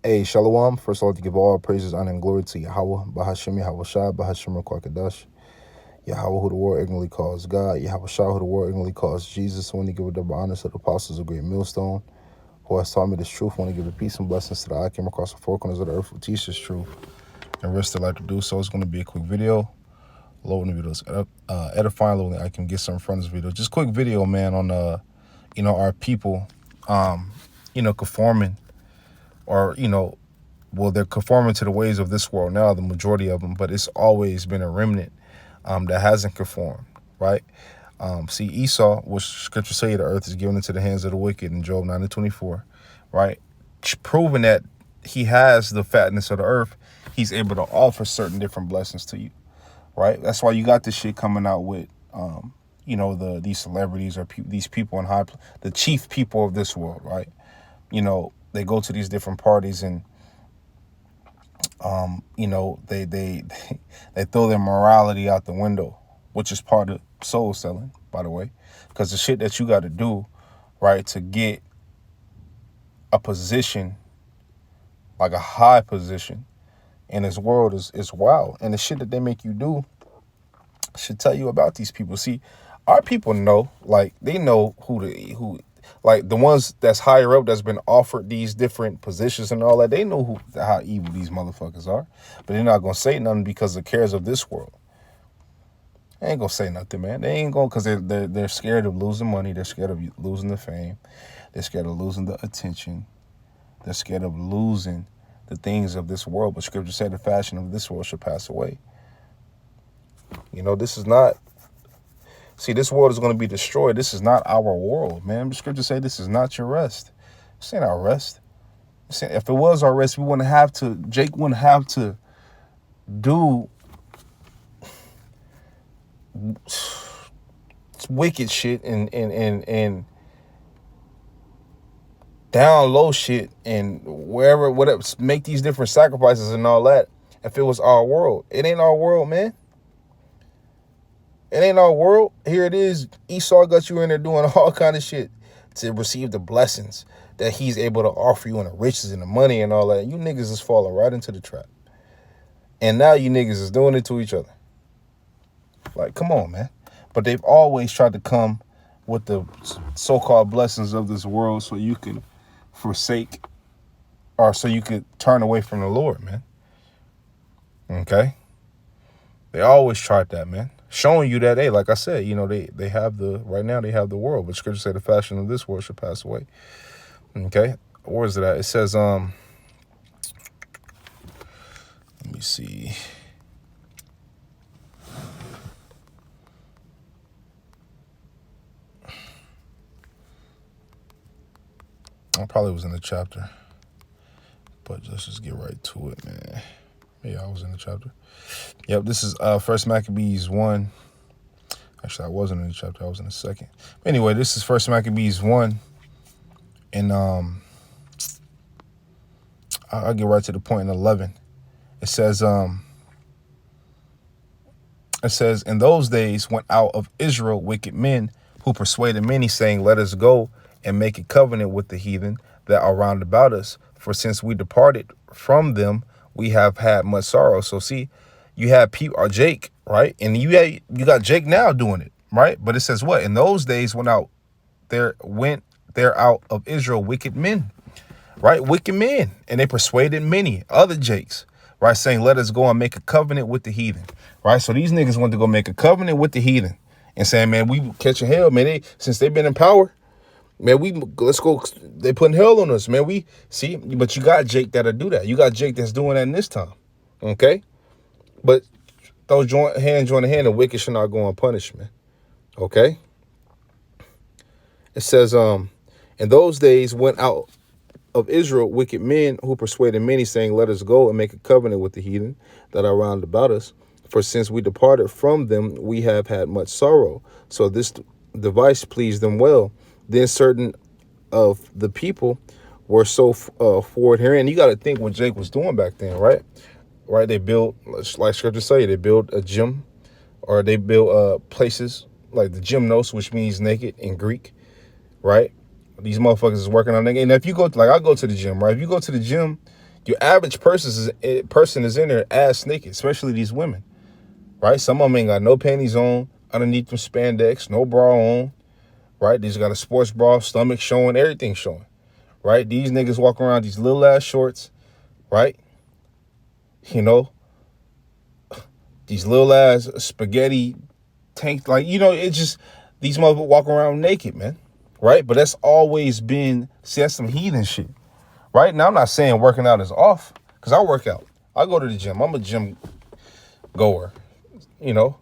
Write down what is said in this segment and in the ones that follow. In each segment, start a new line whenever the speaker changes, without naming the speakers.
Hey, Shalom. First of all, to give all praises, honor, and glory to Yahweh, Bahashim, Yahweh Shai, Bahashim, Kwakadash, Yahweh, who the world ignorantly calls God, Yahweh Shai, who the world ignorantly calls Jesus. When he give a double honor to the apostles of great millstone, who has taught me this truth. When he give a peace and blessings to the I came across the four corners of the earth who teach this truth and rest their life to do so. It's going to be a quick video. Loading the videos, edifying, loading. I can get some from this video. Just quick video, man, on our people, conforming, or well, they're conforming to the ways of this world now, the majority of them, but it's always been a remnant that hasn't conformed, right? See, Esau, which scripture say the earth is given into the hands of the wicked in Job 9:24, right? Proving that he has the fatness of the earth, he's able to offer certain different blessings to you, right? That's why you got this shit coming out with, these celebrities or these people in the chief people of this world, right? They go to these different parties and they throw their morality out the window, which is part of soul selling, by the way, because the shit that you got to do, right, to get a position, like a high position in this world is wild. And the shit that they make you do should tell you about these people. See, our people know, like, they know who like the ones that's higher up that's been offered these different positions and all that. They know how evil these motherfuckers are, but they're not gonna say nothing because of the cares of this world. They ain't gonna say nothing, man. They ain't gonna, because they're scared of losing money. They're scared of losing the fame. They're scared of losing the attention. They're scared of losing the things of this world. But scripture said the fashion of this world shall pass away. This is not. See, this world is going to be destroyed. This is not our world, man. The scripture say this is not your rest. This ain't our rest. If it was our rest, Jake wouldn't have to do wicked shit and down low shit and whatever, make these different sacrifices and all that. If it was our world, it ain't our world, man. It ain't our world. Here it is. Esau got you in there doing all kind of shit to receive the blessings that he's able to offer you, and the riches and the money and all that. You niggas is falling right into the trap. And now you niggas is doing it to each other. Like, come on, man. But they've always tried to come with the so-called blessings of this world so you can forsake, or so you could turn away from the Lord, man. Okay? They always tried that, man. Showing you that, hey, like I said, they have right now they have the world, but scripture say the fashion of this world should pass away. Okay? Where is it at? It says, let me see. I probably was in the chapter, but let's just get right to it, man. Yeah, I was in the chapter. Yep, this is First Maccabees 1. Actually, I wasn't in the chapter. I was in the second. But anyway, this is First Maccabees 1. And I'll get right to the point in 11. It says, in those days went out of Israel wicked men who persuaded many, saying, let us go and make a covenant with the heathen that are round about us. For since we departed from them, we have had much sorrow. So see, you have people, or Jake, right? And you got Jake now doing it, right? But it says what? In those days went there out of Israel wicked men, right? Wicked men. And they persuaded many other Jakes, right? Saying, let us go and make a covenant with the heathen, right? So these niggas want to go make a covenant with the heathen and saying, man, we catching hell, man. Since they've been in power, man, let's go. They putting hell on us, man. We see, but you got Jake that'll do that. You got Jake that's doing that in this time. Okay. But those hand join the hand, the wicked shall not go unpunished, man. Okay. It says, in those days went out of Israel wicked men who persuaded many, saying, let us go and make a covenant with the heathen that are round about us. For since we departed from them, we have had much sorrow. So this device pleased them well. Then certain of the people were so forward here. And you got to think what Jake was doing back then, right? Right? They built, like scripture say, they built a gym, or they built places like the gymnos, which means naked in Greek, right? These motherfuckers is working on naked. And if you go, like I go to the gym, right? If you go to the gym, Your average person is in there ass naked, especially these women, right? Some of them ain't got no panties on, underneath them spandex, no bra on, right? These got a sports bra, stomach showing, everything showing, right? These niggas walking around these little ass shorts, right? You know, these little ass spaghetti tank, like, you know, it just, these motherfuckers walking around naked, man, right? But that's always been, see, that's some heathen shit, right? Now, I'm not saying working out is off, because I work out. I go to the gym. I'm a gym goer, you know,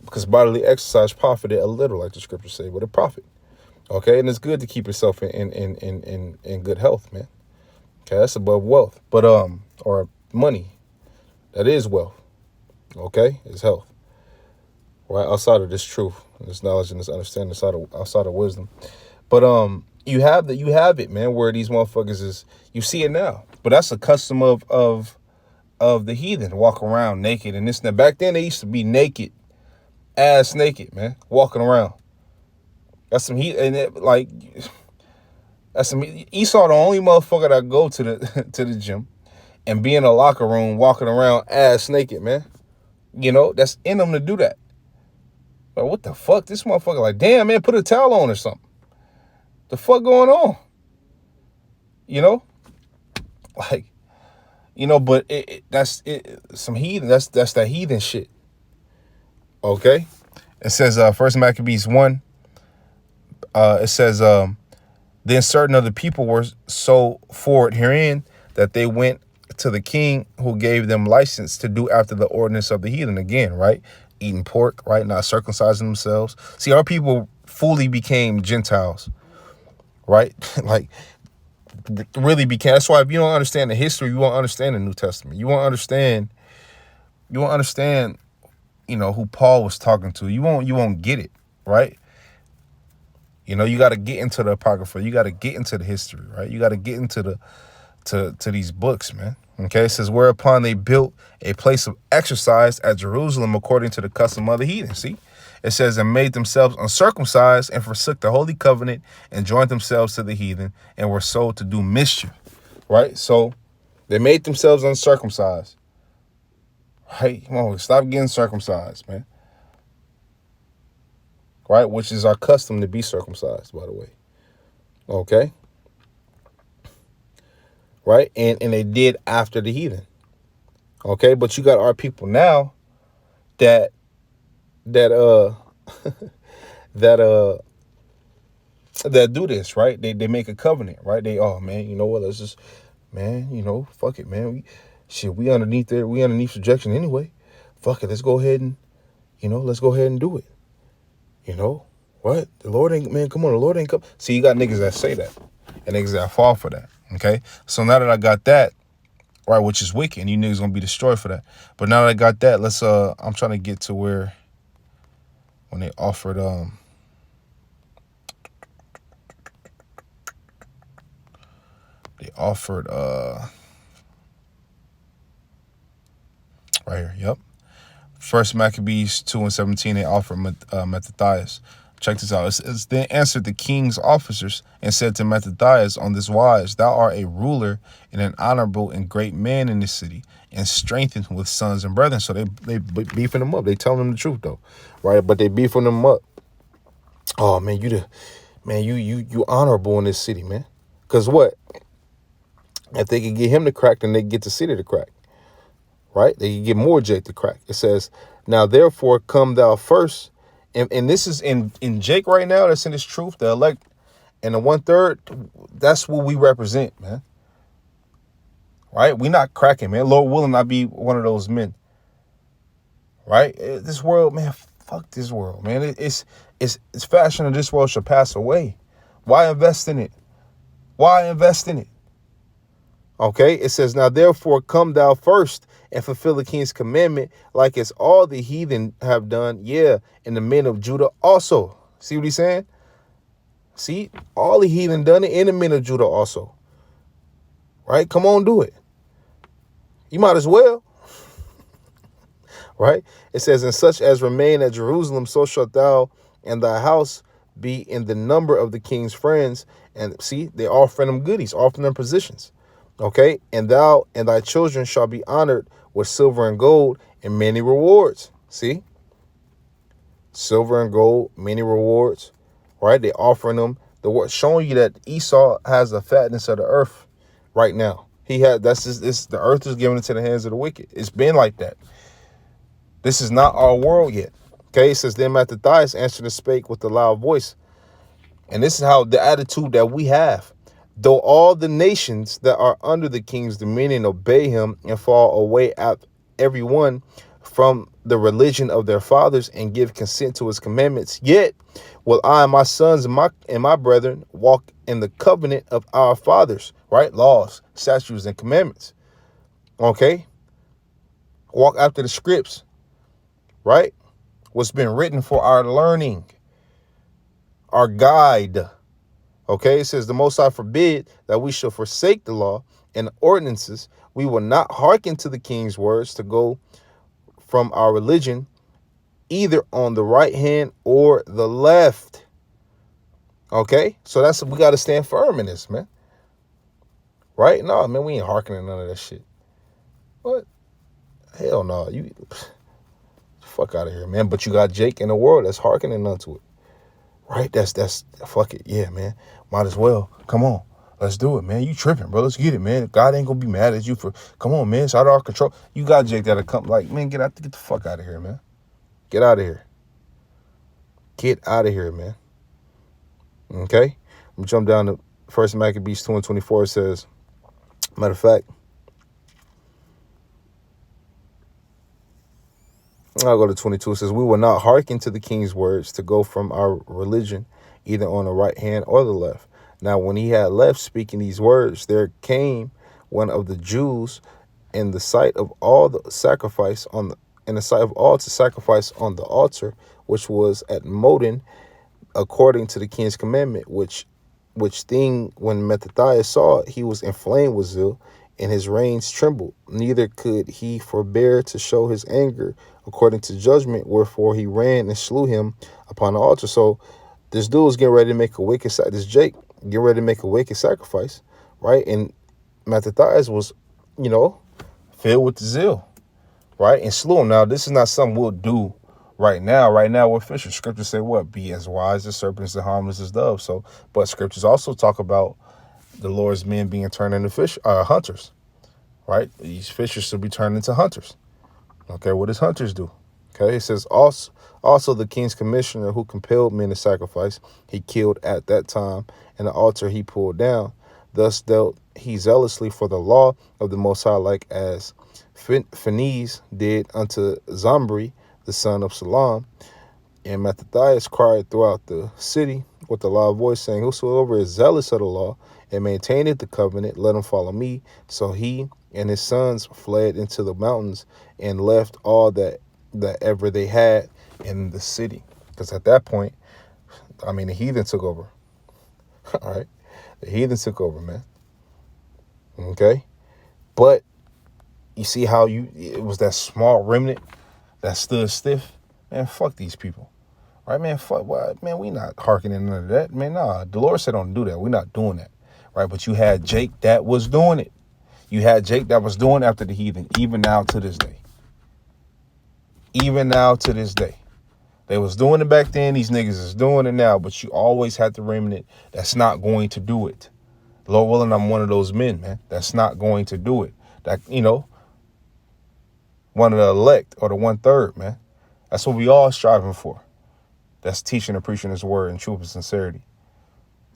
because bodily exercise profited a little, like the scriptures say, with a profit. Okay, and it's good to keep yourself in good health, man. Okay, that's above wealth, but or money. That is wealth. Okay, it's health. Right, outside of this truth, this knowledge, and this understanding, outside of wisdom. But you have it, man. Where these motherfuckers is, you see it now. But that's a custom of the heathen, walk around naked and this and that. Back then, they used to be naked, ass naked, man, walking around. That's some heat, and that's some. Esau, the only motherfucker that go to the to the gym and be in a locker room walking around ass naked, man. You know, that's in them to do that. Like, what the fuck? This motherfucker, like, damn, man, put a towel on or something. The fuck going on? You know, like, you know, but that's some heathen. That's that heathen shit. Okay, it says First Maccabees 1. It says then certain of the people were so forward herein that they went to the king, who gave them license to do after the ordinance of the heathen. Again, right? Eating pork, right? Not circumcising themselves. See, our people fully became Gentiles, right? Like, really became. That's why if you don't understand the history, you won't understand the New Testament. You won't understand, you know, who Paul was talking to. You won't get it, right? You know, you got to get into the Apocrypha. You got to get into the history, right? You got to get into the to these books, man. Okay, it says, whereupon they built a place of exercise at Jerusalem according to the custom of the heathen. See, it says, and made themselves uncircumcised and forsook the holy covenant and joined themselves to the heathen and were sold to do mischief, right? So they made themselves uncircumcised. Right? Come on, stop getting circumcised, man. Right? Which is our custom to be circumcised, by the way. Okay? Right? And they did after the heathen. Okay? But you got our people now that that do this, right? They make a covenant, right? They, oh man, you know what? Let's just, man, you know, fuck it, man. We underneath subjection anyway. Fuck it, let's go ahead and, you know, let's go ahead and do it. You know what? The Lord ain't, man, come on, the Lord ain't come. See, you got niggas that say that, and niggas that fall for that. Okay, so now that I got that, right, which is wicked, and you niggas gonna be destroyed for that. But now that I got that, let's I'm trying to get to where when they offered right here, yep. First Maccabees 2:17, they offered Mattathias. Check this out. It's then answered the king's officers and said to Mattathias on this wise, thou art a ruler and an honorable and great man in this city, and strengthened with sons and brethren. So they beefing them up. They telling them the truth though, right? But they beefing them up. Oh man, you honorable in this city, man. Cause what? If they could get him to crack, then they get the city to crack. Right? They can get more Jake to crack. It says, now therefore come thou first. And this is in Jake right now. That's in his truth. The elect and the 1/3. That's what we represent, man. Right? We not cracking, man. Lord willing, not be one of those men. Right? This world, man. Fuck this world, man. It's fashion of this world shall pass away. Why invest in it? Why invest in it? Okay, it says, now therefore come thou first and fulfill the king's commandment, like as all the heathen have done, yeah, and the men of Judah also. See what he's saying? See, all the heathen done it, and the men of Judah also. Right? Come on, do it. You might as well. Right? It says, and such as remain at Jerusalem, so shalt thou and thy house be in the number of the king's friends. And see, they're offering them goodies, offering them positions. Okay, and thou and thy children shall be honored with silver and gold and many rewards. See, silver and gold, many rewards, right? They offering them the word, showing you that Esau has the fatness of the earth right now. He had that's just this. The earth is given into the hands of the wicked. It's been like that. This is not our world yet. Okay, it says then Mattathias answered and spake with a loud voice. And this is how the attitude that we have. Though all the nations that are under the king's dominion obey him and fall away at every one from the religion of their fathers and give consent to his commandments, yet will I and my sons and my brethren walk in the covenant of our fathers, right? Laws, statutes, and commandments. Okay? Walk after the scripts, right? What's been written for our learning, our guide. Okay, it says the Most High forbid that we shall forsake the law and the ordinances. We will not hearken to the king's words to go from our religion, either on the right hand or the left. Okay, so that's, we got to stand firm in this, man. Right? No, man, we ain't hearkening none of that shit. What? Hell no. You fuck out of here, man. But you got Jake in the world that's hearkening unto it. Right? That's fuck it. Yeah, man. Might as well. Come on. Let's do it, man. You tripping, bro. Let's get it, man. God ain't gonna be mad at you for, come on, man. It's out of our control. You got Jake that'll come like, man, get the fuck out of here, man. Get out of here. Get out of here, man. Okay? I'm jump down to 1 Maccabees 2:24. It says, matter of fact, I'll go to 22. It says, we will not hearken to the king's words to go from our religion, either on the right hand or the left. Now, when he had left speaking these words, there came one of the Jews in the sight of all to sacrifice on the altar, which was at Modin, according to the king's commandment, which thing when Mattathias saw it, he was inflamed with zeal, and his reins trembled. Neither could he forbear to show his anger according to judgment, wherefore he ran and slew him upon the altar. So this dude was getting ready to make a wicked, this Jake, getting ready to make a wicked sacrifice, right? And Mattathias was, filled with zeal, right? And slew him. Now, this is not something we'll do right now. Right now, we're fishers. Scriptures say what? Be as wise as serpents and harmless as doves. So, but scriptures also talk about the Lord's men being turned into hunters, right? These fishers should be turned into hunters. Okay, what does hunters do? Okay, it says also the king's commissioner who compelled men to sacrifice, he killed at that time, and the altar he pulled down. Thus dealt he zealously for the law of the Most High, like as Phinehas did unto Zomri, the son of Salam. And Mattathias cried throughout the city with a loud voice, saying, whosoever is zealous of the law and maintaineth the covenant, let him follow me. So he and his sons fled into the mountains and left all that ever they had in the city. Because at that point, the heathen took over. All right? The heathen took over, man. Okay? But you see how it was that small remnant that stood stiff? Man, fuck these people. Right, man? Fuck what? Man, we not hearkening none of that. Man, nah. The Lord said don't do that. We're not doing that. Right? But you had Jake that was doing it. You had Jake that was doing after the heathen, even now to this day. Even now to this day. They was doing it back then. These niggas is doing it now. But you always had the remnant that's not going to do it. Lord willing, I'm one of those men, man, that's not going to do it. That, one of the elect or the 1/3, man. That's what we all striving for. That's teaching and preaching his word in truth and sincerity.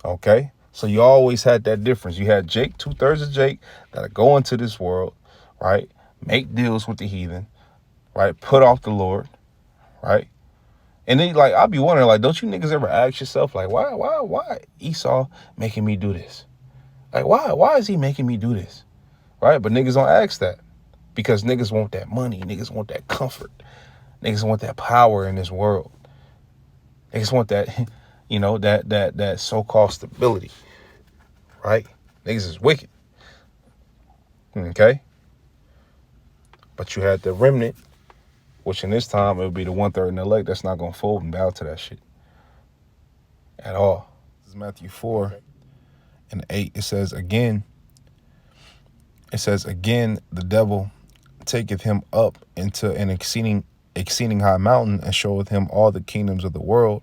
Okay? So you always had that difference. You had Jake, 2/3 of Jake, that'll go into this world, right? Make deals with the heathen, right? Put off the Lord, right? And then, I'll be wondering, don't you niggas ever ask yourself, why Esau making me do this? Why is he making me do this? Right? But niggas don't ask that because niggas want that money. Niggas want that comfort. Niggas want that power in this world. Niggas want that, that so-called stability. Right? Niggas is wicked. Okay? But you had the remnant, which in this time, it would be the 1/3 in the elect that's not going to fold and bow to that shit at all. This is Matthew 4:8. It says, again, It says, again, the devil taketh him up into an exceeding high mountain, and showeth him all the kingdoms of the world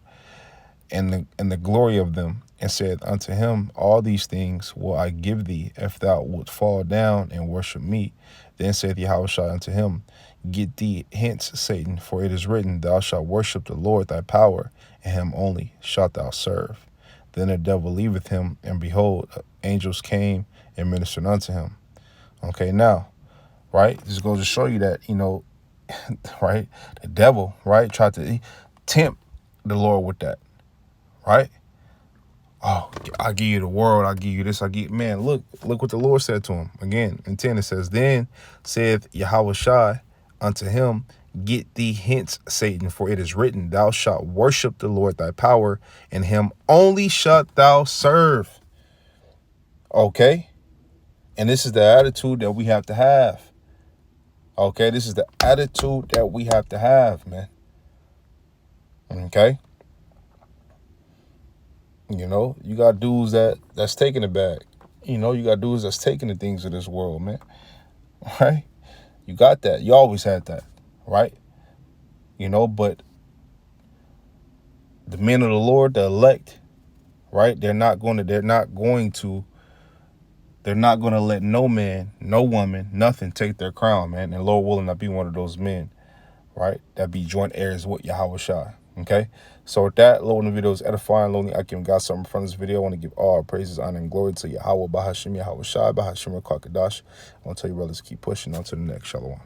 and the glory of them, and said unto him, all these things will I give thee, if thou wilt fall down and worship me. Then saith Yahushua unto him, get thee hence, Satan, for it is written, thou shalt worship the Lord thy power, and him only shalt thou serve. Then the devil leaveth him, and behold, angels came and ministered unto him. Okay, now, right, this goes to show you that, right, the devil, right, tried to tempt the Lord with that, right? Oh, I'll give you the world, I'll give you this, man, look what the Lord said to him. Again, in 10 it says, then saith Yahushua unto him, get thee hence, Satan, for it is written, thou shalt worship the Lord thy power, and him only shalt thou serve. Okay? And this is the attitude that we have to have. Okay? This is the attitude that we have to have, man. Okay? You got dudes that's taking the bag. You got dudes that's taking the things of this world, man. Right? You got that. You always had that. Right? But the men of the Lord, the elect, right? They're not going to let no man, no woman, nothing take their crown, man. And Lord willing, not be one of those men, right? That be joint heirs with Yahushua. Okay? So with that, Lord, the video is edifying. Lord, I give God something from this video. I want to give all praises, honor, and glory to Yahweh, Bahashim, Yahushua, Bahashim, Kakadash. I want to tell you, brothers, keep pushing on to the next. Shalom.